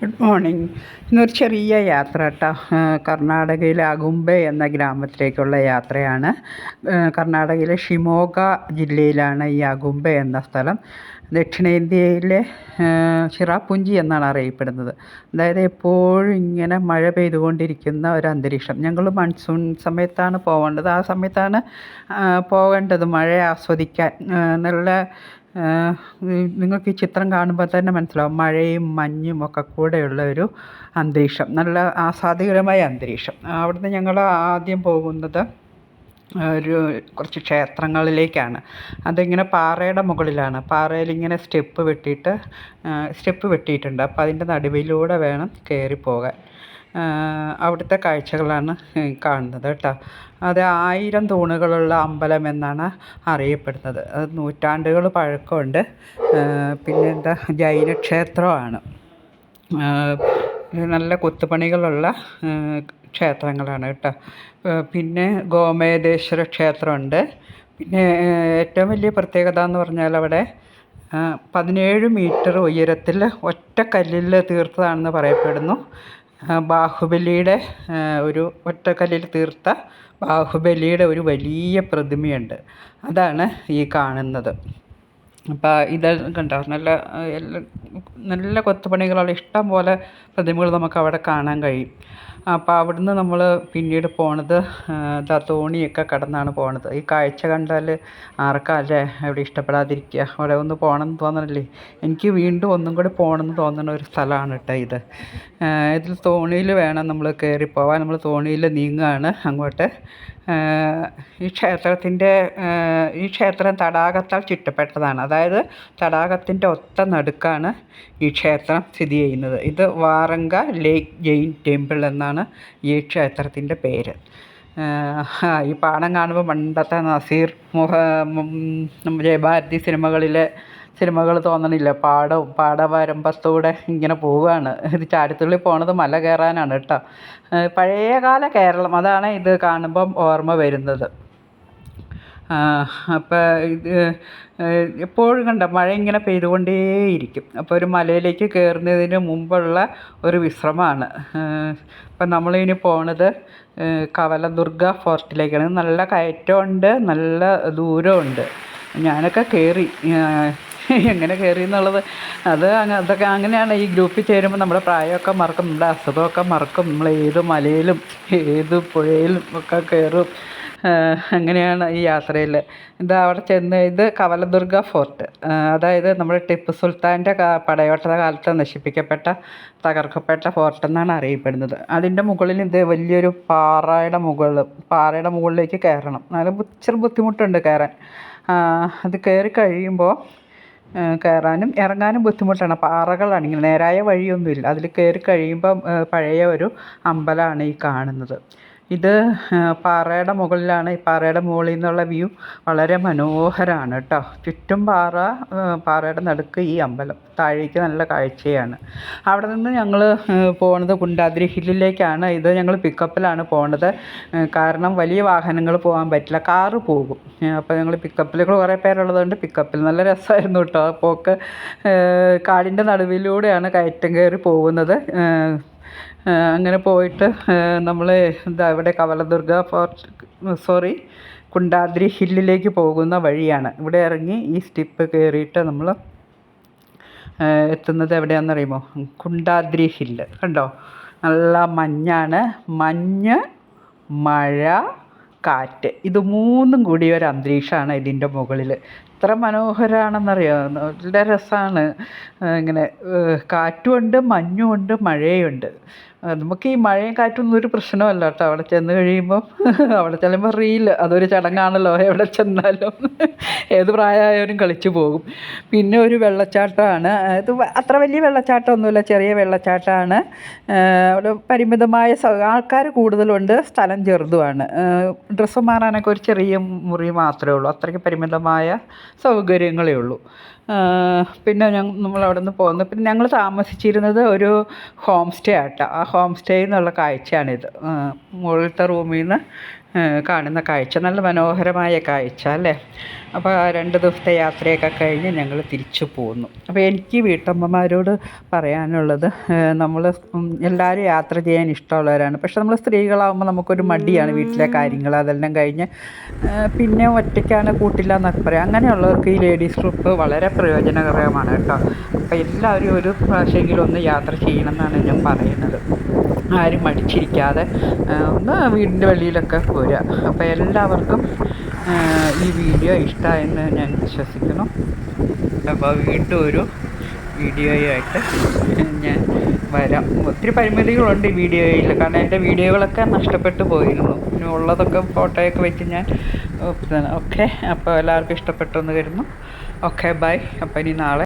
Good morning. ഇന്നൊരു ചെറിയ യാത്ര കേട്ടോ. കർണാടകയിലെ അഗുംബെ എന്ന ഗ്രാമത്തിലേക്കുള്ള യാത്രയാണ്. കർണാടകയിലെ ഷിമോഗ ജില്ലയിലാണ് ഈ അഗുംബെ എന്ന സ്ഥലം. ദക്ഷിണേന്ത്യയിലെ ചിറാപുഞ്ചി എന്നാണ് അറിയപ്പെടുന്നത്. അതായത് എപ്പോഴും ഇങ്ങനെ മഴ പെയ്തുകൊണ്ടിരിക്കുന്ന ഒരു അന്തരീക്ഷം. ഞങ്ങൾ മൺസൂൺ സമയത്താണ് പോകേണ്ടത്. ആ സമയത്താണ് പോകേണ്ടത് മഴ ആസ്വദിക്കാൻ. നല്ല നിങ്ങൾക്ക് ഈ ചിത്രം കാണുമ്പോൾ തന്നെ മനസ്സിലാവും, മഴയും മഞ്ഞും ഒക്കെ കൂടെയുള്ള ഒരു അന്തരീക്ഷം, നല്ല ആസ്വാദ്യകരമായ അന്തരീക്ഷം. അവിടുന്ന് ഞങ്ങൾ ആദ്യം പോകുന്നത് കുറച്ച് ക്ഷേത്രങ്ങളിലേക്കാണ്. അതിങ്ങനെ പാറയുടെ മുകളിലാണ്. പാറയിലിങ്ങനെ സ്റ്റെപ്പ് വെട്ടിയിട്ടുണ്ട്. അപ്പോൾ അതിൻ്റെ നടുവിലൂടെ വേണം കയറിപ്പോകാൻ. അവിടുത്തെ കാഴ്ചകളാണ് കാണുന്നത് കേട്ടോ. അത് 1000 തൂണുകളുള്ള അമ്പലം എന്നാണ് അറിയപ്പെടുന്നത്. അത് നൂറ്റാണ്ടുകൾ പഴക്കമുണ്ട്. പിന്നെന്താ, ജൈനക്ഷേത്രമാണ്. നല്ല കൊത്തുപണികളുള്ള ക്ഷേത്രങ്ങളാണ് കേട്ടോ. പിന്നെ ഗോമേതേശ്വര ക്ഷേത്രമുണ്ട്. പിന്നെ ഏറ്റവും വലിയ പ്രത്യേകത എന്ന് പറഞ്ഞാൽ അവിടെ 17 മീറ്റർ ഉയരത്തിൽ ഒറ്റ കല്ലിൽ തീർത്തതാണെന്ന് പറയപ്പെടുന്നു. ബാഹുബലിയുടെ ഒറ്റക്കല്ലിൽ തീർത്ത ബാഹുബലിയുടെ ഒരു വലിയ പ്രതിമയുണ്ട്. അതാണ് ഈ കാണുന്നത്. അപ്പോൾ ഇത് കണ്ടോ, നല്ല കൊത്തുപണികളുള്ള ഇഷ്ടം പോലെ പ്രതിമകൾ നമുക്ക് അവിടെ കാണാൻ കഴിയും. അപ്പോൾ അവിടുന്ന് നമ്മൾ പിന്നീട് പോണത് തോണിയൊക്കെ കടന്നാണ് പോണത്. ഈ കാഴ്ച കണ്ടാൽ ആർക്കല്ലേ അവിടെ ഇഷ്ടപ്പെടാതിരിക്കുക. അവിടെ ഒന്ന് പോകണമെന്ന് തോന്നണില്ലേ? എനിക്ക് വീണ്ടും ഒന്നും കൂടി പോകണമെന്ന് തോന്നുന്ന ഒരു സ്ഥലമാണ് കേട്ടോ ഇത്. ഇതിൽ തോണിയിൽ വേണം നമ്മൾ കയറിപ്പോവാൻ. നമ്മൾ തോണിയിൽ നീങ്ങുകയാണ് അങ്ങോട്ട്. ഈ ക്ഷേത്രം തടാകത്താൽ ചുറ്റപ്പെട്ടതാണ്. അതായത് തടാകത്തിൻ്റെ ഒത്ത നടുക്കാണ് ഈ ക്ഷേത്രം സ്ഥിതി ചെയ്യുന്നത്. ഇത് വാറങ്ക ലേക്ക് ജെയിൻ ടെമ്പിൾ എന്നാണ് ഈ ക്ഷേത്രത്തിൻ്റെ പേര്. ഈ പാടം കാണുമ്പോൾ പണ്ടത്തെ നസീർ ജയഭാരതി സിനിമകൾ തോന്നണില്ല. പാടവരമ്പത്തൂടെ ഇങ്ങനെ പോവുകയാണ്. ഇത് ചാടിത്തുള്ളി പോണത് മല കയറാനാണ് കേട്ടോ. പഴയകാല കേരളം, അതാണ് ഇത് കാണുമ്പം ഓർമ്മ വരുന്നത്. അപ്പോൾ ഇത് എപ്പോഴും കണ്ട മഴ ഇങ്ങനെ പെയ്തുകൊണ്ടേയിരിക്കും. അപ്പോൾ ഒരു മലയിലേക്ക് കയറുന്നതിന് മുമ്പുള്ള ഒരു വിശ്രമമാണ്. അപ്പം നമ്മളിനി പോണത് കവലദുർഗ ഫോർട്ടിലേക്കാണ്. നല്ല കയറ്റമുണ്ട്, നല്ല ദൂരമുണ്ട്. ഞാനൊക്കെ കയറി. എങ്ങനെ കയറി എന്നുള്ളത് അതൊക്കെ അങ്ങനെയാണ്. ഈ ഗ്രൂപ്പിൽ ചേരുമ്പോൾ നമ്മുടെ പ്രായമൊക്കെ മറക്കും, നമ്മുടെ അസുഖമൊക്കെ മറക്കും. നമ്മൾ ഏത് മലയിലും ഏത് പുഴയിലും ഒക്കെ കയറും. അങ്ങനെയാണ് ഈ യാത്രയിൽ. അവിടെ ചെന്ന് ഇത് കവലദുർഗ ഫോർട്ട്, അതായത് നമ്മുടെ ടിപ്പു സുൽത്താൻ്റെ പടയോട്ട കാലത്ത് തകർക്കപ്പെട്ട ഫോർട്ട് എന്നാണ് അറിയപ്പെടുന്നത്. അതിൻ്റെ മുകളിൽ ഇത് വലിയൊരു പാറയുടെ മുകളിലേക്ക് കയറണം. നല്ല ഇച്ചിരി ബുദ്ധിമുട്ടുണ്ട് കയറാൻ. അത് കയറി കഴിയുമ്പോൾ കയറാനും ഇറങ്ങാനും ബുദ്ധിമുട്ടാണ്. പാറകളാണ്, ഇങ്ങനെ നേരായ വഴിയൊന്നുമില്ല. അതിൽ കയറി കഴിയുമ്പം പഴയ ഒരു അമ്പലമാണ് ഈ കാണുന്നത്. ഇത് പാറയുടെ മുകളിലാണ്. ഈ പാറയുടെ മുകളിൽ നിന്നുള്ള വ്യൂ വളരെ മനോഹരമാണ് കേട്ടോ. ചുറ്റും പാറയുടെ നടുക്ക് ഈ അമ്പലം, താഴേക്ക് നല്ല കാഴ്ചയാണ്. അവിടെ നിന്ന് ഞങ്ങൾ പോകുന്നത് കുണ്ടാദ്രി ഹില്ലിലേക്കാണ്. ഇത് ഞങ്ങൾ പിക്കപ്പിലാണ് പോകുന്നത്. കാരണം വലിയ വാഹനങ്ങൾ പോകാൻ പറ്റില്ല, കാറ് പോകും. അപ്പോൾ ഞങ്ങൾ പിക്കപ്പിൽ കുറേ പേരുള്ളതുകൊണ്ട് പിക്കപ്പിൽ. നല്ല രസമായിരുന്നു കേട്ടോ പോക്ക്. കാടിൻ്റെ നടുവിലൂടെയാണ് കയറ്റം കയറി പോകുന്നത്. അങ്ങനെ പോയിട്ട് നമ്മൾ ഇവിടെ കവലദുർഗ കുണ്ടാദ്രി ഹില്ലിലേക്ക് പോകുന്ന വഴിയാണ്. ഇവിടെ ഇറങ്ങി ഈ സ്റ്റെപ്പ് കയറിയിട്ട് നമ്മൾ എത്തുന്നത് എവിടെയാണെന്നറിയുമോ? കുണ്ടാദ്രി ഹില്ല്. കണ്ടോ, നല്ല മഞ്ഞാണ്. മഞ്ഞ്, മഴ, കാറ്റ്, ഇത് മൂന്നും കൂടിയ ഒരു അന്തരീക്ഷമാണ് ഇതിൻ്റെ മുകളിൽ. എത്ര മനോഹരമാണെന്നറിയോ, നല്ല രസമാണ്. ഇങ്ങനെ കാറ്റുമുണ്ട്, മഞ്ഞുമുണ്ട്, മഴയുണ്ട്. നമുക്ക് ഈ മഴയും കാറ്റൊന്നും ഒരു പ്രശ്നമല്ല കേട്ടോ. അവിടെ ചെല്ലുമ്പോൾ അതൊരു ചടങ്ങാണല്ലോ. എവിടെ ചെന്നാലും ഏത് പ്രായമായവരും കളിച്ചു പോകും. പിന്നെ ഒരു വെള്ളച്ചാട്ടമാണ്. ഇത് അത്ര വലിയ വെള്ളച്ചാട്ടമൊന്നുമില്ല, ചെറിയ വെള്ളച്ചാട്ടമാണ്. അവിടെ പരിമിതമായ ആൾക്കാർ കൂടുതലുണ്ട്, സ്ഥലം ചെറുതുമാണ്. ഡ്രസ്സ് മാറാനൊക്കെ ഒരു ചെറിയ മുറി മാത്രമേ ഉള്ളൂ. അത്രയ്ക്ക് പരിമിതമായ സൗകര്യങ്ങളേ ഉള്ളൂ. പിന്നെ നമ്മളവിടെ നിന്ന് പോന്നു. പിന്നെ ഞങ്ങൾ താമസിച്ചിരുന്നത് ഒരു ഹോം സ്റ്റേ ആട്ടോ. ആ ഹോം സ്റ്റേയിൽ നിന്നുള്ള കാഴ്ചയാണിത്. മുകളിലത്തെ റൂമിൽ നിന്ന് കാണുന്ന കാഴ്ച. നല്ല മനോഹരമായ കാഴ്ച അല്ലേ. അപ്പോൾ ആ 2 ദിവസത്തെ യാത്രയൊക്കെ കഴിഞ്ഞ് ഞങ്ങൾ തിരിച്ചു പോന്നു. അപ്പോൾ എനിക്ക് വീട്ടമ്മമാരോട് പറയാനുള്ളത്, നമ്മൾ എല്ലാവരും യാത്ര ചെയ്യാൻ ഇഷ്ടമുള്ളവരാണ്. പക്ഷെ നമ്മൾ സ്ത്രീകളാകുമ്പോൾ നമുക്കൊരു മടിയാണ് വീട്ടിലെ കാര്യങ്ങൾ അതെല്ലാം കഴിഞ്ഞ് പിന്നെ ഒറ്റയ്ക്കാണ് കൂട്ടില്ല എന്നൊക്കെ പറയാം. അങ്ങനെയുള്ളവർക്ക് ഈ ലേഡീസ് ട്രിപ്പ് വളരെ പ്രയോജനകരമാണ് കേട്ടോ. അപ്പോൾ എല്ലാവരും ഒരു പ്രാവശ്യമെങ്കിലും ഒന്ന് യാത്ര ചെയ്യണമെന്നാണ് ഞാൻ പറയുന്നത്. ആരും മടിച്ചിരിക്കാതെ ഒന്ന് വീടിൻ്റെ വെളിയിലൊക്കെ പോരുക. അപ്പോൾ എല്ലാവർക്കും ഈ വീഡിയോ ഇഷ്ടമായെന്ന് ഞാൻ വിശ്വസിക്കുന്നു. അപ്പോൾ വീണ്ടും ഒരു വീഡിയോയുമായിട്ട് ഞാൻ വരാം. ഒത്തിരി പരിമിതികളുണ്ട് ഈ വീഡിയോയിൽ, കാരണം എൻ്റെ വീഡിയോകളൊക്കെ നഷ്ടപ്പെട്ടു പോയിരുന്നു. ഇനി ഉള്ളതൊക്കെ ഫോട്ടോയൊക്കെ വെച്ച് ഞാൻ ഓക്കെ. അപ്പോൾ എല്ലാവർക്കും ഇഷ്ടപ്പെട്ടു എന്ന് കരുതുന്നു. Okay, bye. അപ്പോൾ ഇനി നാളെ